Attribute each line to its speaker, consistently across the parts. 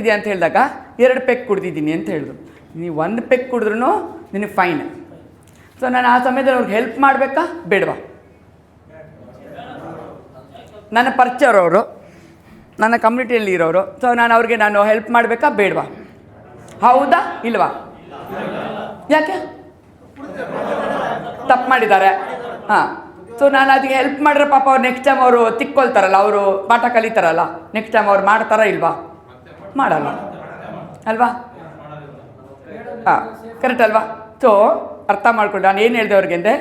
Speaker 1: ಇದೆ ಅಂತ ಹೇಳಿದಾಗ 2 ಪೆಗ್ ಕುಡ್ದಿದ್ದೀನಿ ಅಂತ ಹೇಳಿದ್ರು. ನೀವು 1 ಪೆಗ್ ಕುಡಿದ್ರೂ ನಿನಗೆ ಫೈನ್. ಸೊ ನಾನು ಆ ಸಮಯದಲ್ಲಿ ಅವ್ರಿಗೆ ಹೆಲ್ಪ್ ಮಾಡಬೇಕಾ ಬೇಡವಾ? ನನ್ನ ಪರಿಚಯರವರು, ನನ್ನ ಕಮ್ಯುನಿಟಿಯಲ್ಲಿ ಇರೋರು. ಸೊ ನಾನು ಅವ್ರಿಗೆ ಹೆಲ್ಪ್ ಮಾಡಬೇಕಾ ಬೇಡವಾ? ಹೌದಾ ಇಲ್ವಾ? ಯಾಕೆ? ತಪ್ಪು ಮಾಡಿದ್ದಾರೆ. ಹಾಂ. ಸೊ ನಾನು ಅದಕ್ಕೆ ಹೆಲ್ಪ್ ಮಾಡಿದ್ರೆ ಪಾಪ ಅವ್ರು ನೆಕ್ಸ್ಟ್ ಟೈಮ್ ಅವರು ತಿಕ್ಕೊಳ್ತಾರಲ್ಲ, ಅವರು ಪಾಠ ಕಲಿತಾರಲ್ಲ, ನೆಕ್ಸ್ಟ್ ಟೈಮ್ ಅವ್ರು ಮಾಡ್ತಾರಾ ಇಲ್ವಾ? ಮಾಡಲ್ಲ ಅಲ್ವಾ? ಹಾಂ, ಕರೆಕ್ಟ್ ಅಲ್ವಾ? ಸೊ ಅರ್ಥ ಮಾಡ್ಕೊಂಡು ನಾನು ಏನು ಹೇಳಿದೆ ಅವ್ರಿಗೆ ಅಂದರೆ,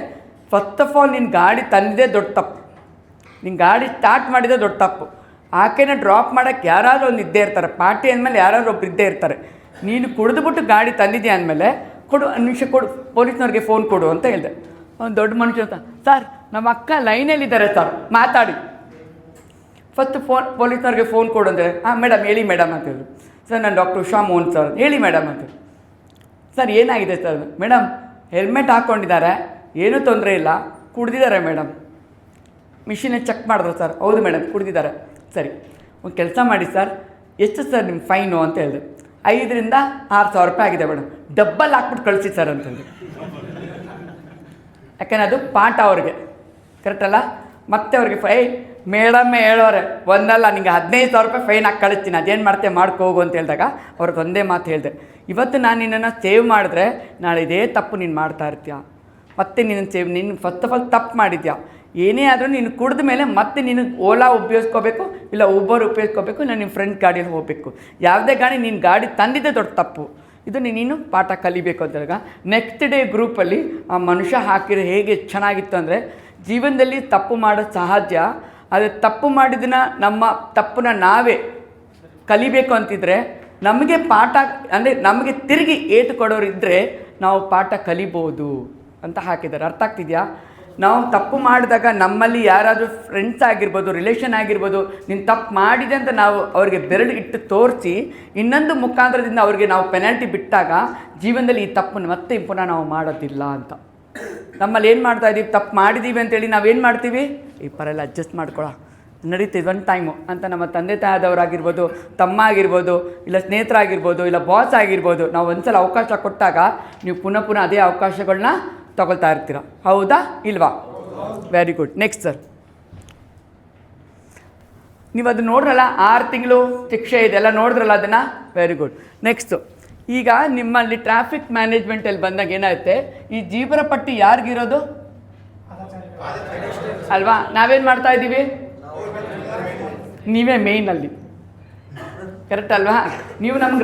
Speaker 1: ಫಸ್ಟ್ ಆಫ್ ಆಲ್ ನಿನ್ನ ಗಾಡಿ ತಂದಿದೆ ದೊಡ್ಡ ತಪ್ಪು, ನಿನ್ನ ಗಾಡಿ ಸ್ಟಾರ್ಟ್ ಮಾಡಿದೆ ದೊಡ್ಡ ತಪ್ಪು. ಆಕೆನ ಡ್ರಾಪ್ ಮಾಡೋಕ್ಕೆ ಯಾರಾದರೂ ಒಂದು ಇದ್ದೇ ಇರ್ತಾರೆ, ಪಾರ್ಟಿ ಅಂದಮೇಲೆ ಯಾರಾದರೂ ಒಬ್ರು ಇದ್ದೇ ಇರ್ತಾರೆ. ನೀನು ಕುಡಿದ್ಬಿಟ್ಟು ಗಾಡಿ ತಂದಿದ್ಯಾ ಅಂದಮೇಲೆ ಕೊಡು, ನಿಮಿಷ ಕೊಡು, ಪೊಲೀಸ್ನವ್ರಿಗೆ ಫೋನ್ ಕೊಡು ಅಂತ ಹೇಳಿದೆ. ಒಂದು ದೊಡ್ಡ ಮನುಷ್ಯ ಅಂತ, ಸರ್ ನಮ್ಮ ಅಕ್ಕ ಲೈನಲ್ಲಿದ್ದಾರೆ ಸರ್, ಮಾತಾಡಿ. ಫಸ್ಟ್ ಪೊಲೀಸ್ನವ್ರಿಗೆ ಫೋನ್ ಕೊಡು ಅಂದರೆ, ಹಾಂ ಮೇಡಮ್ ಹೇಳಿ ಮೇಡಮ್ ಅಂತ ಹೇಳಿದ್ರು. ಸರ್ ನಾನು ಡಾಕ್ಟರ್ ಉಷಾ ಮೋಹನ್ ಸರ್, ಹೇಳಿ ಮೇಡಮ್ ಅಂತ. ಸರ್ ಏನಾಗಿದೆ ಸರ್? ಮೇಡಮ್ ಹೆಲ್ಮೆಟ್ ಹಾಕ್ಕೊಂಡಿದ್ದಾರೆ, ಏನೂ ತೊಂದರೆ ಇಲ್ಲ, ಕುಡ್ದಿದ್ದಾರೆ ಮೇಡಮ್. ಮಿಷಿನೇ ಚೆಕ್ ಮಾಡಿದ್ರು ಸರ್. ಹೌದು ಮೇಡಮ್ ಕುಡ್ದಿದ್ದಾರೆ. ಸರಿ, ಒಂದು ಕೆಲಸ ಮಾಡಿ ಸರ್, ಎಷ್ಟು ಸರ್ ನಿಮ್ಮ ಫೈನು ಅಂತ ಹೇಳಿದೆ. 5,000 to 6,000 ರೂಪಾಯಿ ಆಗಿದೆ ಮೇಡಮ್, ಡಬ್ಬಲ್ ಹಾಕ್ಬಿಟ್ಟು ಕಳಿಸಿ ಸರ್ ಅಂತಂದು. ಯಾಕೆಂದರೆ ಅದು ಪಾಠ ಅವ್ರಿಗೆ, ಕರೆಕ್ಟ್ ಅಲ್ಲ? ಮತ್ತೆ ಅವ್ರಿಗೆ ಮೇಡಮ್ಮೇ ಹೇಳೋರೆ, ಒಂದಲ್ಲ ನಿಂಗೆ 15,000 ರೂಪಾಯಿ ಫೈನ್ ಹಾಕಿ ಕಳಿಸ್ತೀನಿ, ಅದೇನು ಮಾಡ್ತೆ ಮಾಡ್ಕೋಗು ಅಂತ ಹೇಳಿದಾಗ ಅವ್ರಿಗೆ ಒಂದೇ ಮಾತು ಹೇಳಿದೆ, ಇವತ್ತು ನಾನು ನಿನ್ನನ್ನು ಸೇವ್ ಮಾಡಿದ್ರೆ ನಾಳೆ ಇದೇ ತಪ್ಪು ನೀನು ಮಾಡ್ತಾ ಇರ್ತೀಯ, ಮತ್ತೆ ನೀನು ಫಸ್ಟ್ ಆಫ್ ಆಲ್ ತಪ್ಪು ಮಾಡಿದ್ಯಾ, ಏನೇ ಆದರೂ ನೀನು ಕುಡಿದ ಮೇಲೆ ಮತ್ತೆ ನೀನು ಓಲಾ ಉಪಯೋಗಿಸ್ಕೋಬೇಕು, ಇಲ್ಲ ಊಬರ್ ಉಪಯೋಗಿಸ್ಕೋಬೇಕು, ಇಲ್ಲ ನಿಮ್ಮ ಫ್ರೆಂಡ್ ಗಾಡಿಯಲ್ಲಿ ಹೋಗಬೇಕು. ಯಾವುದೇ ಗಾಡಿ ನೀನು ಗಾಡಿ ತಂದಿದ್ದೆ ದೊಡ್ಡ ತಪ್ಪು, ಇದು ನೀನು ಪಾಠ ಕಲಿಬೇಕು ಅಂದಾಗ ನೆಕ್ಸ್ಟ್ ಡೇ ಗ್ರೂಪಲ್ಲಿ ಆ ಮನುಷ್ಯ ಹಾಕಿರೋ ಹೇಗೆ ಚೆನ್ನಾಗಿತ್ತು ಅಂದರೆ, ಜೀವನದಲ್ಲಿ ತಪ್ಪು ಮಾಡೋದು ಸಹಜ, ಆದರೆ ತಪ್ಪು ಮಾಡಿದ್ದನ್ನ ನಮ್ಮ ತಪ್ಪನ್ನ ನಾವೇ ಕಲಿಬೇಕು ಅಂತಿದ್ರೆ, ನಮಗೆ ಪಾಠ ಅಂದರೆ ನಮಗೆ ತಿರುಗಿ ಏಟು ಕೊಡೋರು ಇದ್ದರೆ ನಾವು ಪಾಠ ಕಲಿಬೋದು ಅಂತ ಹಾಕಿದ್ದಾರೆ. ಅರ್ಥ ಆಗ್ತಿದೆಯಾ? ನಾವು ತಪ್ಪು ಮಾಡಿದಾಗ ನಮ್ಮಲ್ಲಿ ಯಾರಾದರೂ ಫ್ರೆಂಡ್ಸ್ ಆಗಿರ್ಬೋದು, ರಿಲೇಷನ್ ಆಗಿರ್ಬೋದು, ನೀನು ತಪ್ಪು ಮಾಡಿದೆ ಅಂತ ನಾವು ಅವ್ರಿಗೆ ಬೆರಳು ಇಟ್ಟು ತೋರಿಸಿ ಇನ್ನೊಂದು ಮುಖಾಂತರದಿಂದ ಅವ್ರಿಗೆ ನಾವು ಪೆನಾಲ್ಟಿ ಬಿಟ್ಟಾಗ ಜೀವನದಲ್ಲಿ ಈ ತಪ್ಪನ್ನು ಮತ್ತೆ ಪುನಃ ನಾವು ಮಾಡೋದಿಲ್ಲ ಅಂತ. ನಮ್ಮಲ್ಲಿ ಏನು ಮಾಡ್ತಾಯಿದ್ದೀವಿ, ತಪ್ಪು ಮಾಡಿದ್ದೀವಿ ಅಂತೇಳಿ ನಾವೇನು ಮಾಡ್ತೀವಿ, ಈ ಪರೆಲ್ಲ ಅಡ್ಜಸ್ಟ್ ಮಾಡ್ಕೊಳ್ಳೋ ನಡೀತಿದ್ದು ಒಂದು ಟೈಮು ಅಂತ ನಮ್ಮ ತಂದೆ ತಾಯದವರಾಗಿರ್ಬೋದು, ತಮ್ಮ ಆಗಿರ್ಬೋದು, ಇಲ್ಲ ಸ್ನೇಹಿತರಾಗಿರ್ಬೋದು, ಇಲ್ಲ ಬಾಸ್ ಆಗಿರ್ಬೋದು, ನಾವು ಒಂದ್ಸಲ ಅವಕಾಶ ಕೊಟ್ಟಾಗ ನೀವು ಪುನಃ ಅದೇ ಅವಕಾಶಗಳನ್ನ ತಗೊಳ್ತಾ ಇರ್ತೀರ. ಹೌದಾ ಇಲ್ವಾ? Very good. ನೆಕ್ಸ್ಟ್ ಸರ್, ನೀವು ಅದು ನೋಡ್ರಲ್ಲ, 6 ತಿಂಗಳು ಶಿಕ್ಷೆ ಇದೆಲ್ಲ ನೋಡಿದ್ರಲ್ಲ ಅದನ್ನು, ವೆರಿ ಗುಡ್. ನೆಕ್ಸ್ಟು, ಈಗ ನಿಮ್ಮಲ್ಲಿ ಟ್ರಾಫಿಕ್ ಮ್ಯಾನೇಜ್ಮೆಂಟಲ್ಲಿ ಬಂದಾಗ ಏನಾಗುತ್ತೆ, ಈ ಜೀವನ ಪಟ್ಟಿ ಯಾರಿಗಿರೋದು ಅಲ್ವಾ? ನಾವೇನು ಮಾಡ್ತಾ ಇದ್ದೀವಿ, ನೀವೇ ಮೇಯ್ನಲ್ಲಿ, ಕರೆಕ್ಟ್ ಅಲ್ವಾ? ನೀವು ನಮ್ಗೆ